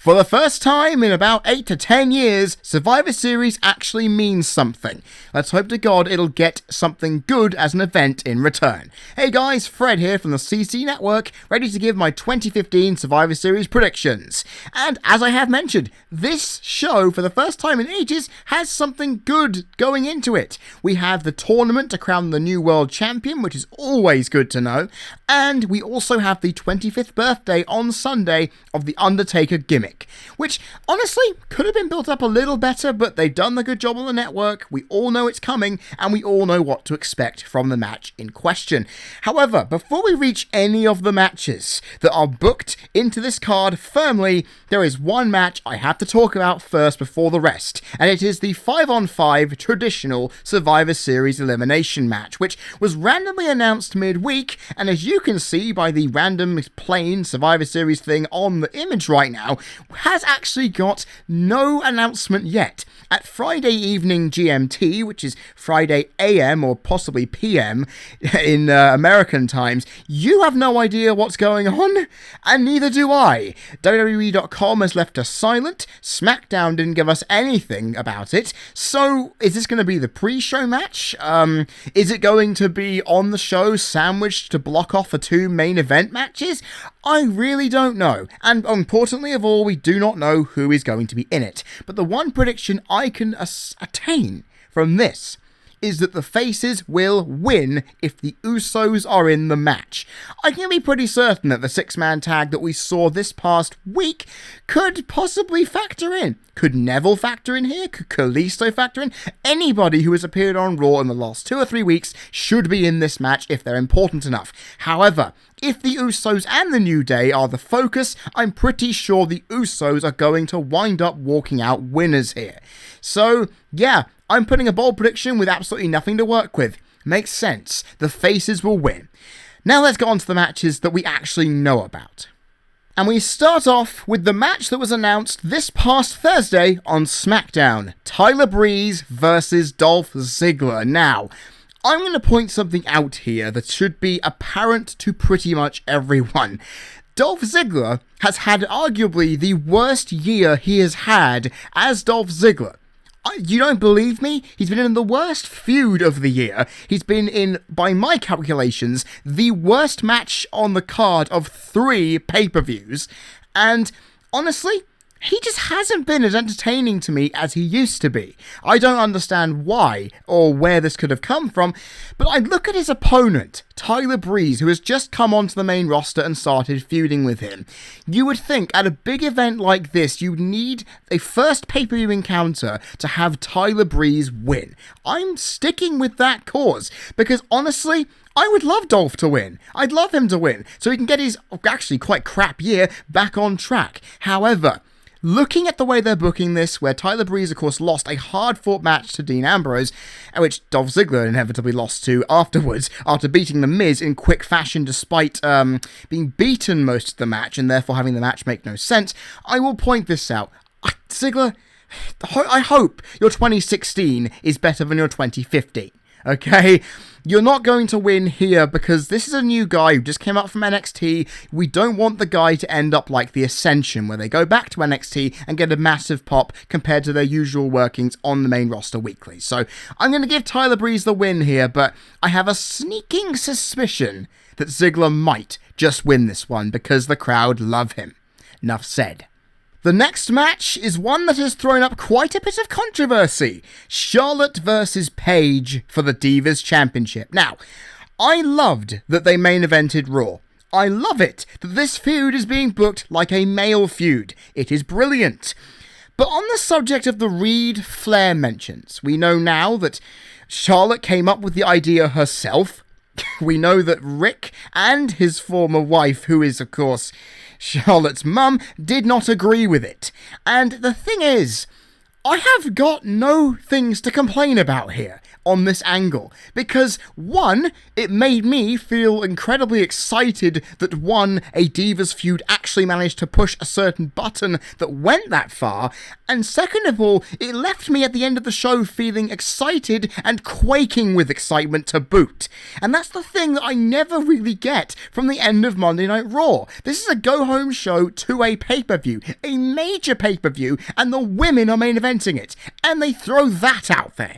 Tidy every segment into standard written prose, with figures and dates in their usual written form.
For the first time in about 8 to 10 years, Survivor Series actually means something. Let's hope to God it'll get something good as an event in return. Hey guys, Fred here from the CC Network, ready to give my 2015 Survivor Series predictions. And as I have mentioned, this show, for the first time in ages, has something good going into it. We have the tournament to crown the new world champion, which is always good to know, and we also have the 25th birthday on Sunday of the Undertaker gimmick, which honestly could have been built up a little better, but they've done the good job on the network. We all know it's coming, and we all know what to expect from the match in question. However, before we reach any of the matches that are booked into this card firmly, there is one match I have to talk about first before the rest, and it is the 5-on-5 traditional Survivor Series elimination match, which was randomly announced midweek, and as you can see by the random plain Survivor Series thing on the image right now, has actually got no announcement yet. At Friday evening GMT, which is Friday AM or possibly PM in American times, you have no idea what's going on, and neither do I. WWE.com has left us silent, SmackDown didn't give us anything about it, so is this going to be the pre-show match? Is it going to be on the show sandwiched to block off the two main event matches? I really don't know, and importantly of all, we do not know who is going to be in it. But the one prediction I can attain from this is that the faces will win if the Usos are in the match. I can be pretty certain that the six-man tag that we saw this past week could possibly factor in. Could Neville factor in here? Could Kalisto factor in? Anybody who has appeared on Raw in the last 2 or 3 weeks should be in this match if they're important enough. However, if the Usos and the New Day are the focus, I'm pretty sure the Usos are going to wind up walking out winners here. So, yeah, I'm putting a bold prediction with absolutely nothing to work with. Makes sense. The faces will win. Now let's get on to the matches that we actually know about. And we start off with the match that was announced this past Thursday on SmackDown. Tyler Breeze versus Dolph Ziggler. Now, I'm going to point something out here that should be apparent to pretty much everyone. Dolph Ziggler has had arguably the worst year he has had as Dolph Ziggler. You don't believe me? He's been in the worst feud of the year. He's been in, by my calculations, the worst match on the card of 3 pay-per-views. And honestly, he just hasn't been as entertaining to me as he used to be. I don't understand why or where this could have come from, but I look at his opponent, Tyler Breeze, who has just come onto the main roster and started feuding with him. You would think at a big event like this, you need a first pay-per-view encounter to have Tyler Breeze win. I'm sticking with that cause, because honestly, I would love Dolph to win. I'd love him to win, so he can get his actually quite crap year back on track. However, looking at the way they're booking this, where Tyler Breeze, of course, lost a hard-fought match to Dean Ambrose, which Dolph Ziggler inevitably lost to afterwards, after beating The Miz in quick fashion despite being beaten most of the match, and therefore having the match make no sense, I will point this out. Ziggler, I hope your 2016 is better than your 2015. Okay? You're not going to win here because this is a new guy who just came up from NXT. We don't want the guy to end up like the Ascension, where they go back to NXT and get a massive pop compared to their usual workings on the main roster weekly. So I'm going to give Tyler Breeze the win here, but I have a sneaking suspicion that Ziggler might just win this one because the crowd love him. Enough said. The next match is one that has thrown up quite a bit of controversy. Charlotte versus Paige for the Divas Championship. Now, I loved that they main evented Raw. I love it that this feud is being booked like a male feud. It is brilliant. But on the subject of the Reed Flair mentions, we know now that Charlotte came up with the idea herself. We know that Rick and his former wife, who is, of course, Charlotte's mum, did not agree with it. And the thing is, I have got no things to complain about here. on this angle. Because, one, it made me feel incredibly excited that, one, a Divas feud actually managed to push a certain button that went that far, and second of all, it left me at the end of the show feeling excited and quaking with excitement to boot. And that's the thing that I never really get from the end of Monday Night Raw. This is a go-home show to a pay-per-view, a major pay-per-view, and the women are main eventing it, and they throw that out there.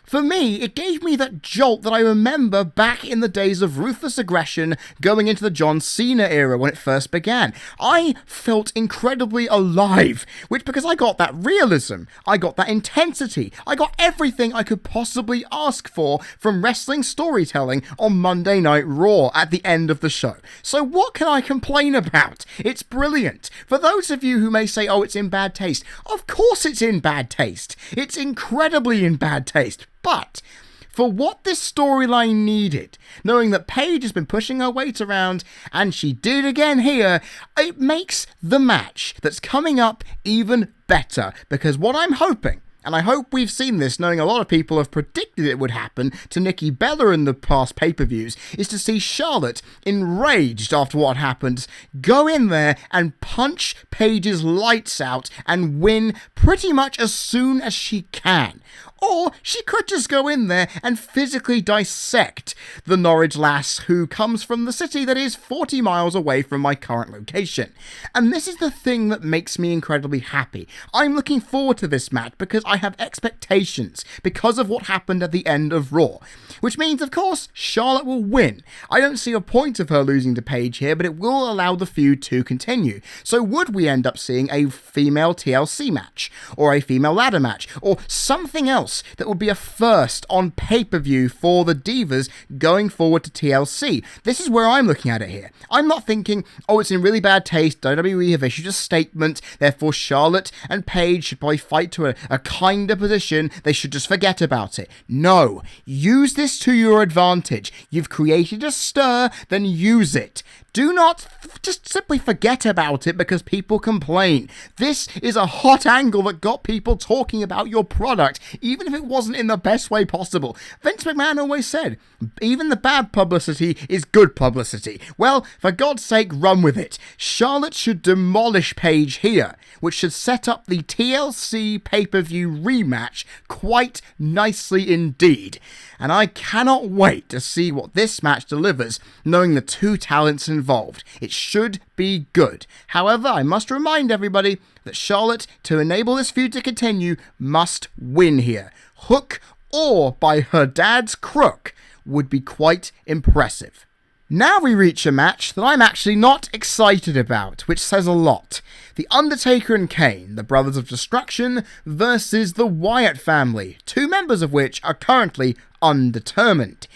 For me, it gave me that jolt that I remember back in the days of ruthless aggression going into the John Cena era when it first began. I felt incredibly alive, which because I got that realism, I got that intensity, I got everything I could possibly ask for from wrestling storytelling on Monday Night Raw at the end of the show. So what can I complain about? It's brilliant. For those of you who may say, oh, it's in bad taste, of course it's in bad taste. It's incredibly in bad taste. But for what this storyline needed, knowing that Paige has been pushing her weight around, and she did again here, it makes the match that's coming up even better. Because what I'm hoping, and I hope we've seen this, knowing a lot of people have predicted it would happen to Nikki Bella in the past pay-per-views, is to see Charlotte, enraged after what happened, go in there and punch Paige's lights out and win pretty much as soon as she can. Or she could just go in there and physically dissect the Norwich lass who comes from the city that is 40 miles away from my current location. And this is the thing that makes me incredibly happy. I'm looking forward to this match because I have expectations because of what happened at the end of Raw. Which means, of course, Charlotte will win. I don't see a point of her losing to Paige here, but it will allow the feud to continue. So would we end up seeing a female TLC match? Or a female ladder match? Or something else that would be a first on pay-per-view for the Divas going forward to TLC. This is where I'm looking at it here. I'm not thinking, oh, it's in really bad taste, WWE have issued a statement, therefore Charlotte and Paige should probably fight to a kinder position, they should just forget about it. No, use this to your advantage. You've created a stir, then use it. Do not just simply forget about it because people complain. This is a hot angle that got people talking about your product, even if it wasn't in the best way possible. Vince McMahon always said, even the bad publicity is good publicity. Well, for God's sake, run with it. Charlotte should demolish Paige here, which should set up the TLC pay-per-view rematch quite nicely indeed. And I cannot wait to see what this match delivers, knowing the two talents involved. It should be good. However, I must remind everybody that Charlotte, to enable this feud to continue, must win here. Hook or by her dad's crook would be quite impressive. Now we reach a match that I'm actually not excited about, which says a lot. The Undertaker and Kane, the Brothers of Destruction, versus the Wyatt family, two members of which are currently undetermined.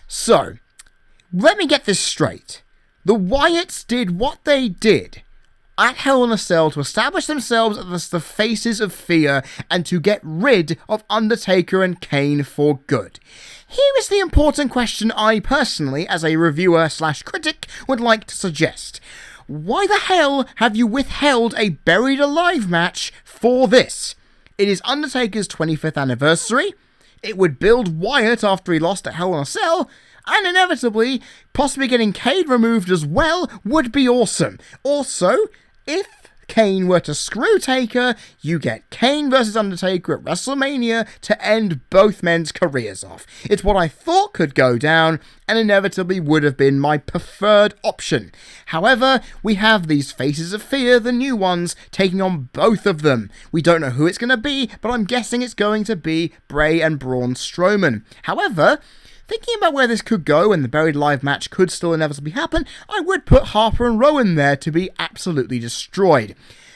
So, let me get this straight. The Wyatts did what they did at Hell in a Cell to establish themselves as the faces of fear and to get rid of Undertaker and Kane for good. Here is the important question I personally, as a reviewer/critic, would like to suggest. Why the hell have you withheld a Buried Alive match for this? It is Undertaker's 25th anniversary. It would build Wyatt after he lost at Hell in a Cell, and inevitably, possibly getting Kane removed as well would be awesome. Also, if Kane were to screw Taker, you get Kane versus Undertaker at WrestleMania to end both men's careers off. It's what I thought could go down, and inevitably would have been my preferred option. However, we have these Faces of Fear, the new ones, taking on both of them. We don't know who it's going to be, but I'm guessing it's going to be Bray and Braun Strowman. However, thinking about where this could go and the Buried Alive match could still inevitably happen, I would put Harper and Rowan there to be absolutely destroyed.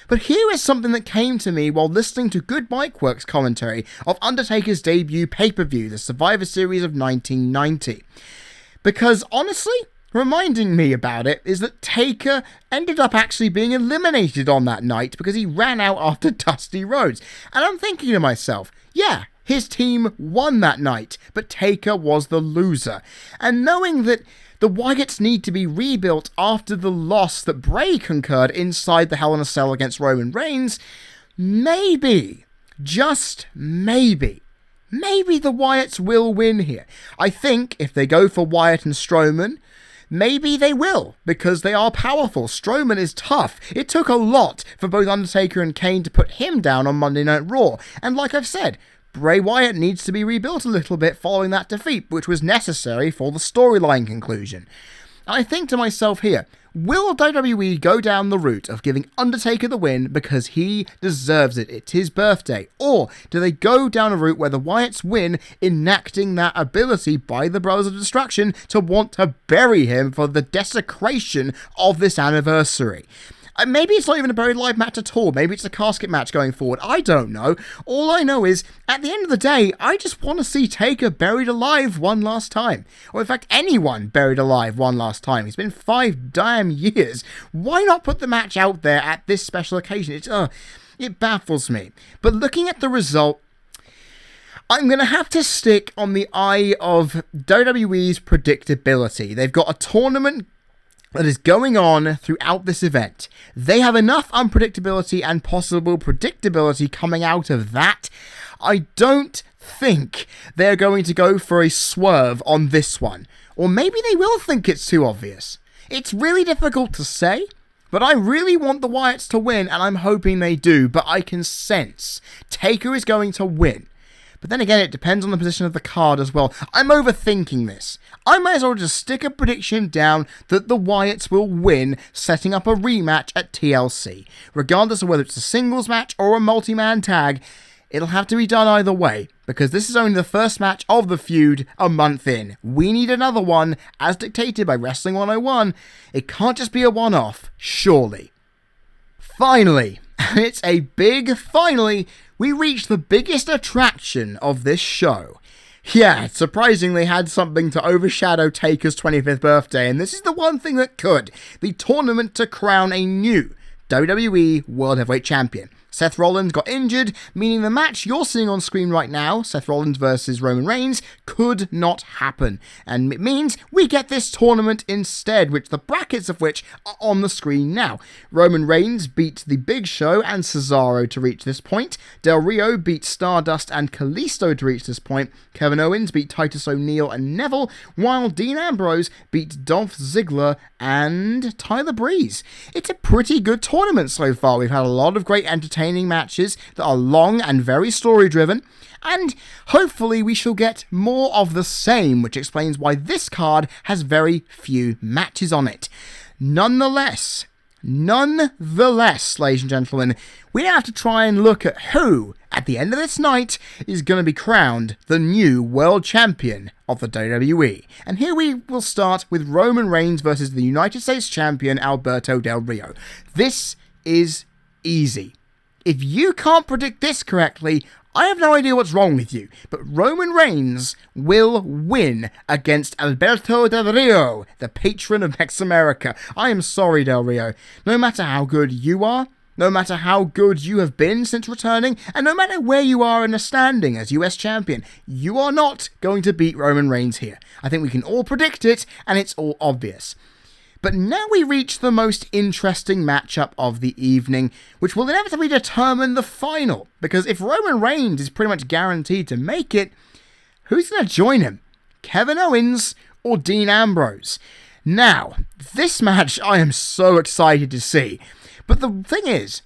But here is something that came to me while listening to Good Mike Works commentary of Undertaker's debut pay-per-view, the Survivor Series of 1990. Because honestly, reminding me about it is that Taker ended up actually being eliminated on that night because he ran out after Dusty Rhodes. And I'm thinking to myself, yeah, his team won that night, but Taker was the loser. And knowing that the Wyatts need to be rebuilt after the loss that Bray concurred inside the Hell in a Cell against Roman Reigns, maybe, just maybe, maybe the Wyatts will win here. I think if they go for Wyatt and Strowman, maybe they will, because they are powerful. Strowman is tough. It took a lot for both Undertaker and Kane to put him down on Monday Night Raw. And like I've said, Bray Wyatt needs to be rebuilt a little bit following that defeat, which was necessary for the storyline conclusion. I think to myself here, will WWE go down the route of giving Undertaker the win because he deserves it, it's his birthday? Or do they go down a route where the Wyatts win, enacting that ability by the Brothers of Destruction to want to bury him for the desecration of this anniversary? Maybe it's not even a buried alive match at all. Maybe it's a casket match going forward. I don't know. All I know is, at the end of the day, I just want to see Taker buried alive one last time. Or in fact, anyone buried alive one last time. It's been 5 damn years. Why not put the match out there at this special occasion? It baffles me. But looking at the result, I'm going to have to stick on the eye of WWE's predictability. They've got a tournament that is going on throughout this event. They have enough unpredictability and possible predictability coming out of that. I don't think they're going to go for a swerve on this one. Or maybe they will think it's too obvious. It's really difficult to say, but I really want the Wyatts to win, and I'm hoping they do, but I can sense Taker is going to win. But then again, it depends on the position of the card as well. I'm overthinking this. I might as well just stick a prediction down that the Wyatts will win, setting up a rematch at TLC. Regardless of whether it's a singles match or a multi-man tag, it'll have to be done either way, because this is only the first match of the feud a month in. We need another one, as dictated by Wrestling 101. It can't just be a one-off, surely. Finally, and it's a big finally, we reached the biggest attraction of this show. Yeah, surprisingly had something to overshadow Taker's 25th birthday, and this is the one thing that could. The tournament to crown a new WWE World Heavyweight Champion. Seth Rollins got injured, meaning the match you're seeing on screen right now, Seth Rollins versus Roman Reigns, could not happen. And it means we get this tournament instead, which the brackets of which are on the screen now. Roman Reigns beat The Big Show and Cesaro to reach this point. Del Rio beat Stardust and Kalisto to reach this point. Kevin Owens beat Titus O'Neil and Neville, while Dean Ambrose beat Dolph Ziggler and Tyler Breeze. It's a pretty good tournament so far. We've had a lot of great entertainment matches that are long and very story driven, and hopefully we shall get more of the same, which explains why this card has very few matches on it. Nonetheless, ladies and gentlemen, we now have to try and look at who, at the end of this night, is going to be crowned the new world champion of the WWE. And here we will start with Roman Reigns versus the United States champion Alberto Del Rio. This is easy. If you can't predict this correctly, I have no idea what's wrong with you, but Roman Reigns will win against Alberto Del Rio, the patron of Mex America. I am sorry, Del Rio. No matter how good you are, no matter how good you have been since returning, and no matter where you are in the standing as US champion, you are not going to beat Roman Reigns here. I think we can all predict it, and it's all obvious. But now we reach the most interesting matchup of the evening, which will inevitably determine the final. Because if Roman Reigns is pretty much guaranteed to make it, who's going to join him? Kevin Owens or Dean Ambrose? Now, this match I am so excited to see. But the thing is,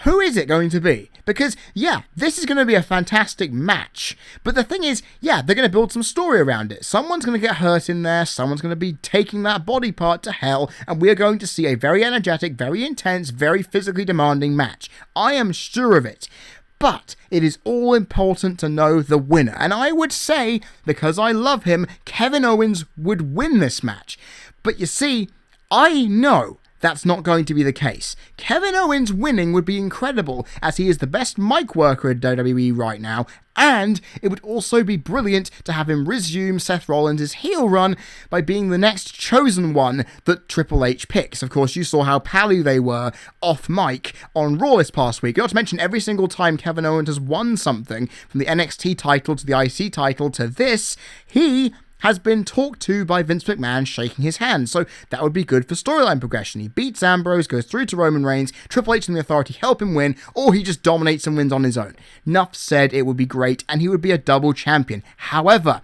who is it going to be? Because, yeah, this is going to be a fantastic match. But the thing is, yeah, they're going to build some story around it. Someone's going to get hurt in there. Someone's going to be taking that body part to hell. And we are going to see a very energetic, very intense, very physically demanding match. I am sure of it. But it is all important to know the winner. And I would say, because I love him, Kevin Owens would win this match. But you see, I know that's not going to be the case. Kevin Owens winning would be incredible, as he is the best mic worker in WWE right now, and it would also be brilliant to have him resume Seth Rollins' heel run by being the next chosen one that Triple H picks. Of course, you saw how pally they were off mic on Raw this past week. Not to mention, every single time Kevin Owens has won something, from the NXT title to the IC title to this, he has been talked to by Vince McMahon shaking his hand, so that would be good for storyline progression. He beats Ambrose, goes through to Roman Reigns, Triple H and the Authority help him win, or he just dominates and wins on his own. Nuff said it would be great, and he would be a double champion. However,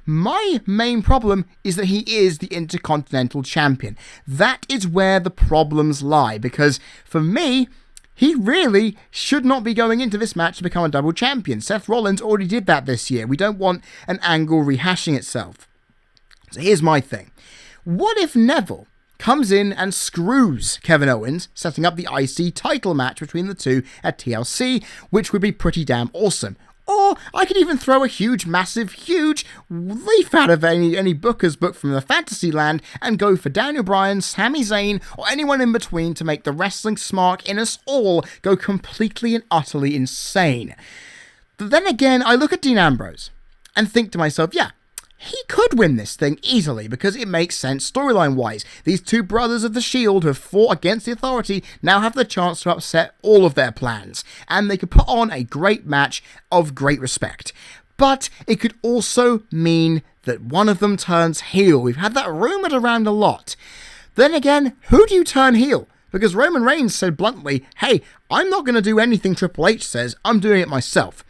my main problem is that he is the Intercontinental Champion. That is where the problems lie, because for me, he really should not be going into this match to become a double champion. Seth Rollins already did that this year. We don't want an angle rehashing itself. So here's my thing. What if Neville comes in and screws Kevin Owens, setting up the IC title match between the two at TLC, which would be pretty damn awesome? Or I could even throw a huge leaf out of any booker's book from the fantasy land and go for Daniel Bryan, Sami Zayn, or anyone in between to make the wrestling smart in us all go completely and utterly insane. But then again, I look at Dean Ambrose and think to myself, yeah, he could win this thing easily because it makes sense storyline-wise. These two brothers of the Shield who have fought against the Authority now have the chance to upset all of their plans, and they could put on a great match of great respect. But it could also mean that one of them turns heel. We've had that rumoured around a lot. Then again, who do you turn heel? Because Roman Reigns said bluntly, hey, I'm not going to do anything Triple H says, I'm doing it myself.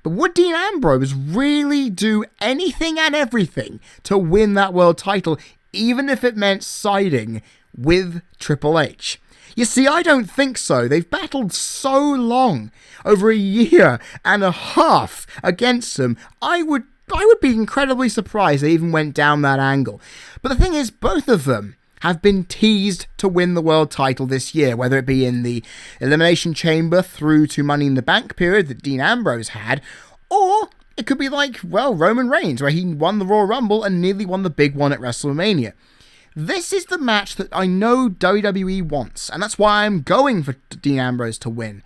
But would Dean Ambrose really do anything and everything to win that world title, even if it meant siding with Triple H? You see, I don't think so. They've battled so long, over a year and a half against them. I would be incredibly surprised they even went down that angle. But the thing is, both of them have been teased to win the world title this year, whether it be in the Elimination Chamber through to Money in the Bank period that Dean Ambrose had, or it could be like, well, Roman Reigns, where he won the Royal Rumble and nearly won the big one at WrestleMania. This is the match that I know WWE wants, and that's why I'm going for Dean Ambrose to win.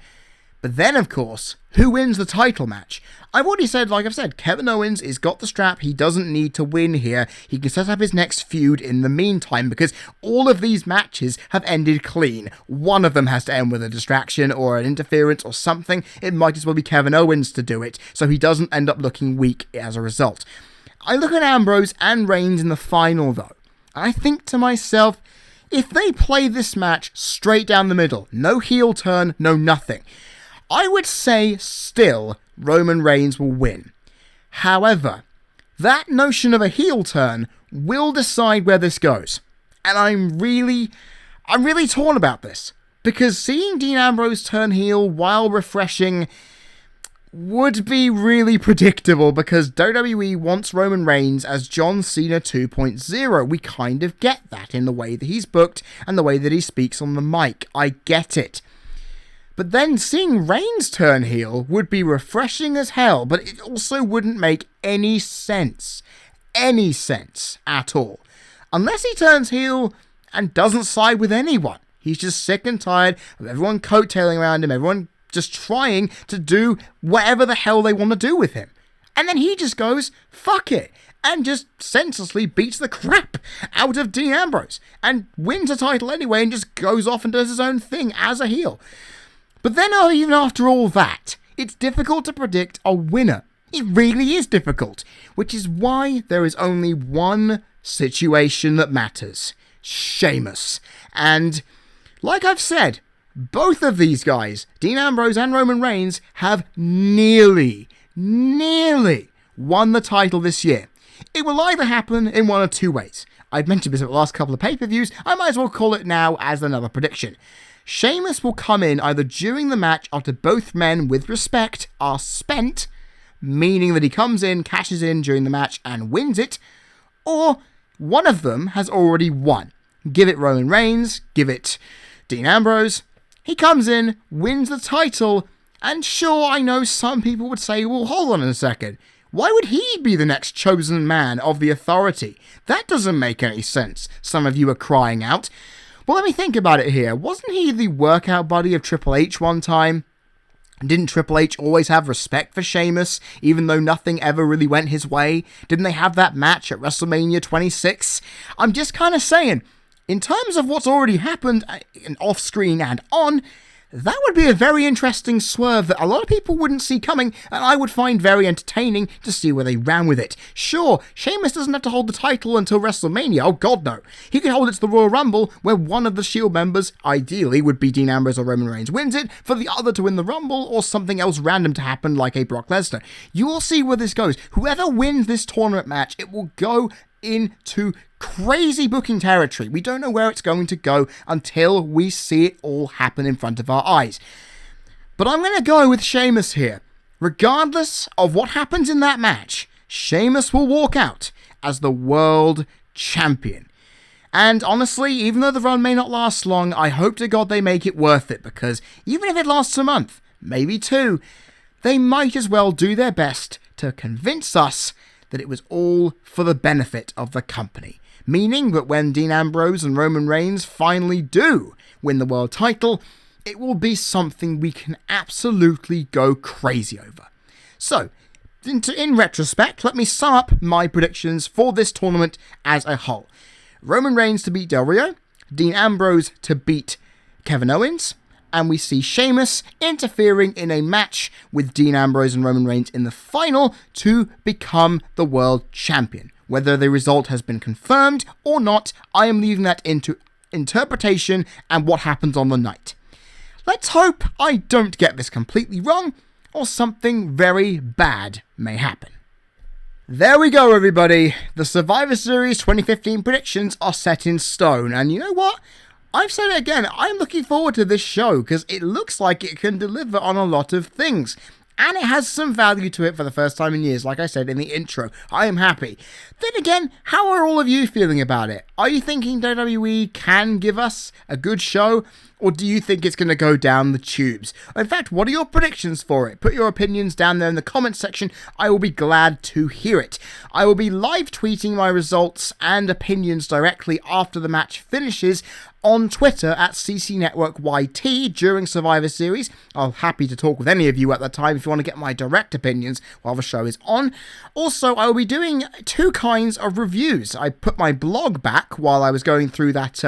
But then, of course, who wins the title match? I've already said, like I've said, Kevin Owens has got the strap. He doesn't need to win here. He can set up his next feud in the meantime, because all of these matches have ended clean. One of them has to end with a distraction or an interference or something. It might as well be Kevin Owens to do it, so he doesn't end up looking weak as a result. I look at Ambrose and Reigns in the final, though, and I think to myself, if they play this match straight down the middle, no heel turn, no nothing, I would say still Roman Reigns will win. However, that notion of a heel turn will decide where this goes. And I'm really torn about this, because seeing Dean Ambrose turn heel while refreshing would be really predictable, because WWE wants Roman Reigns as John Cena 2.0. We kind of get that in the way that he's booked and the way that he speaks on the mic. I get it. But then seeing Reigns turn heel would be refreshing as hell, but it also wouldn't make any sense. Any sense at all. Unless he turns heel and doesn't side with anyone. He's just sick and tired of everyone coattailing around him, everyone just trying to do whatever the hell they want to do with him. And then he just goes, fuck it, and just senselessly beats the crap out of Dean Ambrose, and wins a title anyway, and just goes off and does his own thing as a heel. But then even after all that, it's difficult to predict a winner. It really is difficult, which is why there is only one situation that matters. Sheamus. And like I've said, both of these guys, Dean Ambrose and Roman Reigns, have nearly won the title this year. It will either happen in one of two ways. I've mentioned this at the last couple of pay-per-views, I might as well call it now as another prediction. Sheamus will come in either during the match after both men with respect are spent, meaning that he comes in, cashes in during the match and wins it, or one of them has already won. Give it Roman Reigns, give it Dean Ambrose. He comes in, wins the title, and sure, I know some people would say, well, hold on a second. Why would he be the next chosen man of the Authority? That doesn't make any sense, some of you are crying out. Well, let me think about it here. Wasn't he the workout buddy of Triple H one time? Didn't Triple H always have respect for Sheamus, even though nothing ever really went his way? Didn't they have that match at WrestleMania 26? I'm just kind of saying, in terms of what's already happened, off-screen and on, That would be a very interesting swerve that a lot of people wouldn't see coming, and I would find very entertaining to see where they ran with it. Sure, Sheamus doesn't have to hold the title until WrestleMania, oh god no. He could hold it to the Royal Rumble, where one of the Shield members, ideally, would be Dean Ambrose or Roman Reigns, wins it, for the other to win the Rumble, or something else random to happen like a Brock Lesnar. You will see where this goes. Whoever wins this tournament match, it will go into crazy booking territory. We don't know where it's going to go until we see it all happen in front of our eyes. But I'm going to go with Sheamus here. Regardless of what happens in that match, Sheamus will walk out as the world champion. And honestly, even though the run may not last long, I hope to God they make it worth it, because even if it lasts a month, maybe 2, they might as well do their best to convince us that it was all for the benefit of the company. Meaning that when Dean Ambrose and Roman Reigns finally do win the world title, it will be something we can absolutely go crazy over. So, in retrospect, let me sum up my predictions for this tournament as a whole. Roman Reigns to beat Del Rio, Dean Ambrose to beat Kevin Owens, and we see Sheamus interfering in a match with Dean Ambrose and Roman Reigns in the final to become the world champion. Whether the result has been confirmed or not, I am leaving that into interpretation and what happens on the night. Let's hope I don't get this completely wrong, or something very bad may happen. There we go, everybody. The Survivor Series 2015 predictions are set in stone, and you know what? I've said it again, I'm looking forward to this show because it looks like it can deliver on a lot of things. And it has some value to it for the first time in years, like I said in the intro. I am happy. Then again, how are all of you feeling about it? Are you thinking WWE can give us a good show? Or do you think it's going to go down the tubes? In fact, what are your predictions for it? Put your opinions down there in the comments section. I will be glad to hear it. I will be live tweeting my results and opinions directly after the match finishes on Twitter at CCNetworkYT during Survivor Series. I'm happy to talk with any of you at that time if you want to get my direct opinions while the show is on. Also, I will be doing 2 kinds of reviews. I put my blog back while I was going through that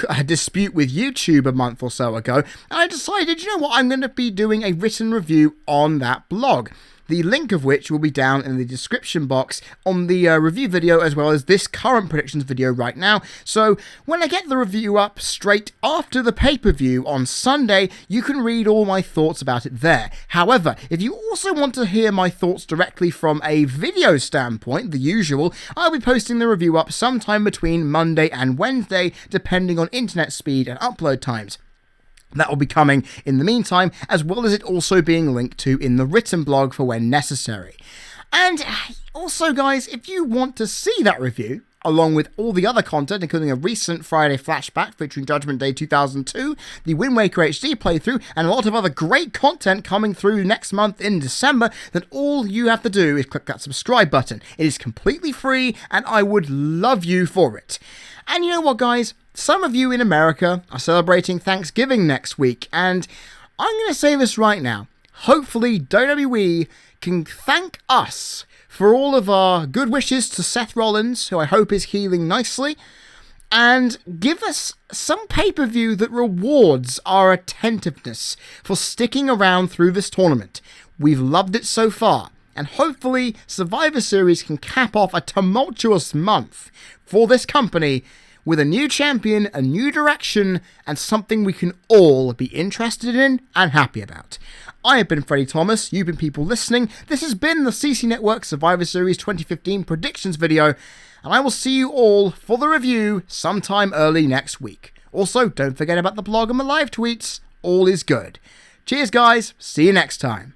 a dispute with YouTube a month or so ago, and I decided, you know what, I'm going to be doing a written review on that blog. The link of which will be down in the description box on the review video, as well as this current predictions video right now. So when I get the review up straight after the pay-per-view on Sunday, you can read all my thoughts about it there. However, if you also want to hear my thoughts directly from a video standpoint, the usual, I'll be posting the review up sometime between Monday and Wednesday, depending on internet speed and upload times. That will be coming in the meantime, as well as it also being linked to in the written blog for when necessary. And also, guys, if you want to see that review, along with all the other content, including a recent Friday flashback featuring Judgment Day 2002, the Wind Waker HD playthrough, and a lot of other great content coming through next month in December, then all you have to do is click that subscribe button. It is completely free, and I would love you for it. And you know what, guys? Some of you in America are celebrating Thanksgiving next week, and I'm going to say this right now. Hopefully, WWE can thank us for all of our good wishes to Seth Rollins, who I hope is healing nicely, and give us some pay-per-view that rewards our attentiveness for sticking around through this tournament. We've loved it so far, and hopefully Survivor Series can cap off a tumultuous month for this company with a new champion, a new direction, and something we can all be interested in and happy about. I have been Freddie Thomas, you've been people listening. This has been the CC Network Survivor Series 2015 predictions video, and I will see you all for the review sometime early next week. Also, don't forget about the blog and my live tweets. All is good. Cheers, guys. See you next time.